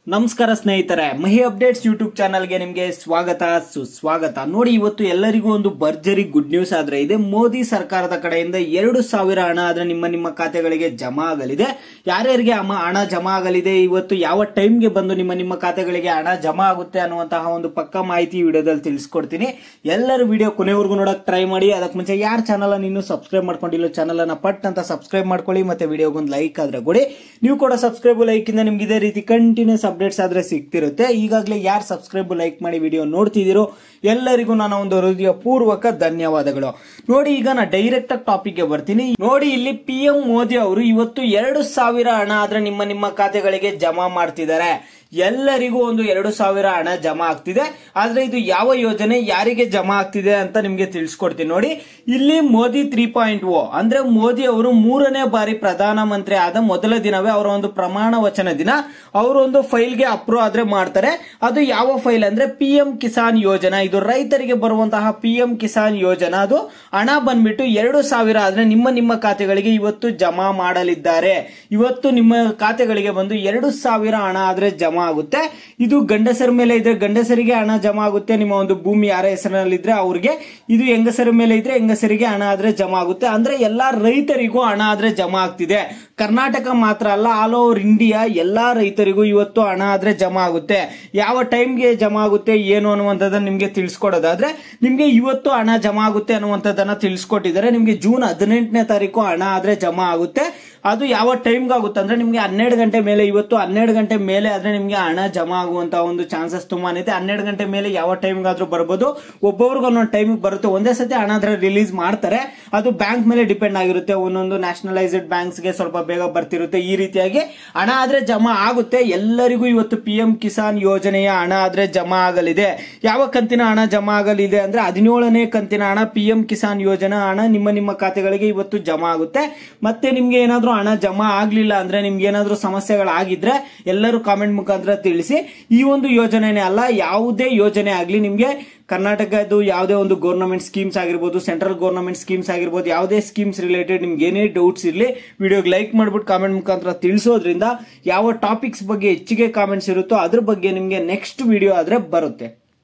ನಮಸ್ಕಾರ ಸ್ನೇಹಿತರೆ, ಮಹಿ updates YouTube ಚಾನಲ್ಗೆ ನಿಮಗೆ ಸ್ವಾಗತ ಸುಸ್ವಾಗತ. ನೋಡಿ, ಇವತ್ತು ಎಲ್ಲರಿಗೂ ಒಂದು ಭರ್ಜರಿ ಗುಡ್ ನ್ಯೂಸ್ ಆದ್ರೆ ಇದೆ. ಮೋದಿ ಸರ್ಕಾರದ ಕಡೆಯಿಂದ 2,000 ಹಣ ಆದ್ರೆ ನಿಮ್ಮ ಖಾತೆಗಳಿಗೆ ಜಮಾ ಆಗಲಿದೆ. ಯಾರ್ಯಾರಿಗೆ ಹಣ ಜಮಾ ಆಗಲಿದೆ, ಇವತ್ತು ಯಾವ ಟೈಮ್ಗೆ ಬಂದು ನಿಮ್ಮ ಖಾತೆಗಳಿಗೆ ಹಣ ಜಮಾ ಆಗುತ್ತೆ ಅನ್ನುವಂತಹ ಒಂದು ಪಕ್ಕಾ ಮಾಹಿತಿ ವಿಡಿಯೋದಲ್ಲಿ ತಿಳಿಸ್ಕೊಡ್ತೀನಿ. ಎಲ್ಲರೂ ವಿಡಿಯೋ ಕೊನೆವರೆಗೂ ನೋಡಕ್ ಟ್ರೈ ಮಾಡಿ. ಅದಕ್ಕೆ ಮುಂಚೆ ಯಾರು ಚಾನಲ್ ಇನ್ನೂ ಸಬ್ಸ್ಕ್ರೈಬ್ ಮಾಡ್ಕೊಂಡಿಲ್ಲ, ಚಾನಲ್ ಅನ್ನ ಪಟ್ ಅಂತ ಸಬ್ಸ್ಕ್ರೈಬ್ ಮಾಡ್ಕೊಳ್ಳಿ. ಮತ್ತೆ ವಿಡಿಯೋಗೊಂದು ಲೈಕ್ ಆದ್ರೆ ಕೊಡಿ. ನೀವು ಕೂಡ ಸಬ್ಸ್ಕ್ರೈಬ್ ಲೈಕ್ ಇಂದ ನಿಮ್ಗೆ ಇದೇ ರೀತಿ ಕಂಟಿನ್ಯೂಸ್ ಅಪ್ಡೇಟ್ಸ್ ಆದ್ರೆ ಸಿಗ್ತಿರುತ್ತೆ. ಈಗಾಗಲೇ ಯಾರು ಸಬ್ಸ್ಕ್ರೈಬ್ ಲೈಕ್ ಮಾಡಿ ವಿಡಿಯೋ ನೋಡ್ತಿದ್ದೀರೋ ಎಲ್ಲರಿಗೂ ನನ್ನ ಒಂದು ಹೃದಯ ಪೂರ್ವಕ ಧನ್ಯವಾದಗಳು. ನೋಡಿ, ಈಗ ನಾ ಡೈರೆಕ್ಟ್ ಆಗಿ ಟಾಪಿಕ್ ಗೆ ಬರ್ತೀನಿ. ನೋಡಿ, ಇಲ್ಲಿ PM ಮೋದಿ ಅವರು ಇವತ್ತು 2,000 ಹಣ ಆದ್ರೆ ನಿಮ್ಮ ಖಾತೆಗಳಿಗೆ ಜಮಾ ಮಾಡ್ತಿದ್ದಾರೆ. ಎಲ್ಲರಿಗೂ ಒಂದು 2,000 ಹಣ ಜಮಾ ಆಗ್ತಿದೆ. ಆದ್ರೆ ಇದು ಯಾವ ಯೋಜನೆ, ಯಾರಿಗೆ ಜಮಾ ಆಗ್ತಿದೆ ಅಂತ ನಿಮ್ಗೆ ತಿಳಿಸ್ಕೊಡ್ತೀನಿ. ನೋಡಿ, ಇಲ್ಲಿ ಮೋದಿ 3.0 ಅಂದ್ರೆ ಮೋದಿ ಅವರು 3ನೇ ಬಾರಿ ಪ್ರಧಾನಮಂತ್ರಿ ಆದ ಮೊದಲ ದಿನವೇ ಅವರ ಒಂದು ಪ್ರಮಾಣ ವಚನ ದಿನ ಅವರು ಒಂದು ಫೈಲ್ ಗೆ ಅಪ್ರೂವ್ ಆದ್ರೆ ಮಾಡ್ತಾರೆ. ಅದು ಯಾವ ಫೈಲ್ ಅಂದ್ರೆ PM ಕಿಸಾನ್ ಯೋಜನಾ. ಇದು ರೈತರಿಗೆ ಬರುವಂತಹ PM ಕಿಸಾನ್ ಯೋಜನಾ. ಅದು ಹಣ ಬಂದ್ಬಿಟ್ಟು 2,000 ಆದ್ರೆ ನಿಮ್ಮ ಖಾತೆಗಳಿಗೆ ಇವತ್ತು ಜಮಾ ಮಾಡಲಿದ್ದಾರೆ. ಇವತ್ತು ನಿಮ್ಮ ಖಾತೆಗಳಿಗೆ ಬಂದು 2,000 ಹಣ ಆದ್ರೆ ಜಮಾ ಆಗುತ್ತೆ. ಇದು ಗಂಡಸರ ಮೇಲೆ ಇದ್ರೆ ಗಂಡಸರಿಗೆ ಹಣ ಜಮಾ ಆಗುತ್ತೆ. ನಿಮ್ಮ ಒಂದು ಭೂಮಿ ಯಾರ ಹೆಸರಿನಲ್ಲಿದ್ರೆ ಅವ್ರಿಗೆ, ಇದು ಹೆಂಗಸರ ಮೇಲೆ ಇದ್ರೆ ಹೆಂಗಸರಿಗೆ ಹಣ ಆದ್ರೆ ಜಮಾ ಆಗುತ್ತೆ. ಅಂದ್ರೆ ಎಲ್ಲಾ ರೈತರಿಗೂ ಹಣ ಆದ್ರೆ ಜಮಾ ಆಗ್ತಿದೆ. ಕರ್ನಾಟಕ ಮಾತ್ರ ಅಲ್ಲ, ಆಲ್ ಓವರ್ ಇಂಡಿಯಾ ಎಲ್ಲಾ ರೈತರಿಗೂ ಇವತ್ತು ಹಣ ಆದ್ರೆ ಜಮಾ ಆಗುತ್ತೆ. ಯಾವ ಟೈಮ್ಗೆ ಜಮಾ ಆಗುತ್ತೆ ಏನು ಅನ್ನುವಂಥದ್ದನ್ನ ನಿಮ್ಗೆ ತಿಳಿಸ್ಕೊಡೋದಾದ್ರೆ, ನಿಮ್ಗೆ ಇವತ್ತು ಹಣ ಜಮಾ ಆಗುತ್ತೆ ಅನ್ನುವಂಥದ್ದನ್ನ ತಿಳಿಸ್ಕೊಟ್ಟಿದ್ದಾರೆ. ನಿಮ್ಗೆ ಜೂನ್ 18ನೇ ತಾರೀಕು ಹಣ ಆದ್ರೆ ಜಮಾ ಆಗುತ್ತೆ. ಅದು ಯಾವ ಟೈಮ್ಗೆ ಆಗುತ್ತೆ ಅಂದ್ರೆ ನಿಮ್ಗೆ 12 ಗಂಟೆ ಮೇಲೆ, ಇವತ್ತು 12 ಗಂಟೆ ಮೇಲೆ ಆದ್ರೆ ನಿಮ್ಗೆ ಹಣ ಜಮಾ ಆಗುವಂತ ಒಂದು ಚಾನ್ಸಸ್ ತುಂಬಾನೇ ಇದೆ. 12 ಗಂಟೆ ಮೇಲೆ ಯಾವ ಟೈಮ್ಗಾದ್ರೂ ಬರ್ಬೋದು. ಒಬ್ಬೊಬ್ರಿಗೆ ಒಂದೊಂದು ಟೈಮ್ ಬರುತ್ತೆ. ಒಂದೇ ಸತಿ ಹಣ ಆದ್ರೆ ರಿಲೀಸ್ ಮಾಡ್ತಾರೆ. ಅದು ಬ್ಯಾಂಕ್ ಮೇಲೆ ಡಿಪೆಂಡ್ ಆಗಿರುತ್ತೆ. ಒಂದೊಂದು ನ್ಯಾಷನಲೈಸ್ಡ್ ಬ್ಯಾಂಕ್ಸ್ ಗೆ ಸ್ವಲ್ಪ ಬೇಗ ಬರ್ತಿರುತ್ತೆ. ಈ ರೀತಿಯಾಗಿ ಹಣ ಆದ್ರೆ ಜಮಾ ಆಗುತ್ತೆ. ಎಲ್ಲರಿಗೂ ಇವತ್ತು PM ಕಿಸಾನ್ ಯೋಜನೆಯ ಹಣ ಆದ್ರೆ ಜಮಾ ಆಗಲಿದೆ. ಯಾವ ಕಂತಿನ ಹಣ ಜಮಾ ಆಗಲಿದೆ ಅಂದ್ರೆ 17ನೇ ಕಂತಿನ ಹಣ PM ಕಿಸಾನ್ ಯೋಜನಾ ಹಣ ನಿಮ್ಮ ಖಾತೆಗಳಿಗೆ ಇವತ್ತು ಜಮಾ ಆಗುತ್ತೆ. ಮತ್ತೆ ನಿಮ್ಗೆ ಏನಾದ್ರೂ ಹಣ ಜಮಾ ಆಗ್ಲಿಲ್ಲ ಅಂದ್ರೆ, ನಿಮ್ಗೆ ಏನಾದ್ರೂ ಸಮಸ್ಯೆಗಳಾಗಿದ್ರೆ ಎಲ್ಲರೂ ಕಾಮೆಂಟ್ ಮುಖಾಂತರ ತಿಳಿಸಿ. ಈ ಒಂದು ಯೋಜನೆನೇ ಅಲ್ಲ, ಯಾವುದೇ ಯೋಜನೆ ಆಗ್ಲಿ, ನಿಮ್ಗೆ ಕರ್ನಾಟಕದ್ದು ಯಾವುದೇ ಒಂದು ಗವರ್ನಮೆಂಟ್ ಸ್ಕೀಮ್ಸ್ ಆಗಿರ್ಬೋದು, ಸೆಂಟ್ರಲ್ ಗವರ್ನಮೆಂಟ್ ಸ್ಕೀಮ್ಸ್ ಆಗಿರ್ಬೋದು, ಯಾವುದೇ ಸ್ಕೀಮ್ಸ್ ರಿಲೇಟೆಡ್ ನಿಮ್ಗೆ ಏನೇ ಡೌಟ್ಸ್ ಇರಲಿ ವಿಡಿಯೋಗೆ ಲೈಕ್ ಮಾಡ್ಬಿಟ್ಟು ಕಾಮೆಂಟ್ ಮುಖಾಂತರ ತಿಳಿಸೋದ್ರಿಂದ ಯಾವ ಟಾಪಿಕ್ಸ್ ಬಗ್ಗೆ ಹೆಚ್ಚಿಗೆ ಕಾಮೆಂಟ್ಸ್ ಇರುತ್ತೋ ಅದ್ರ ಬಗ್ಗೆ ನಿಮ್ಗೆ ನೆಕ್ಸ್ಟ್ ವಿಡಿಯೋ ಆದ್ರೆ ಬರುತ್ತೆ.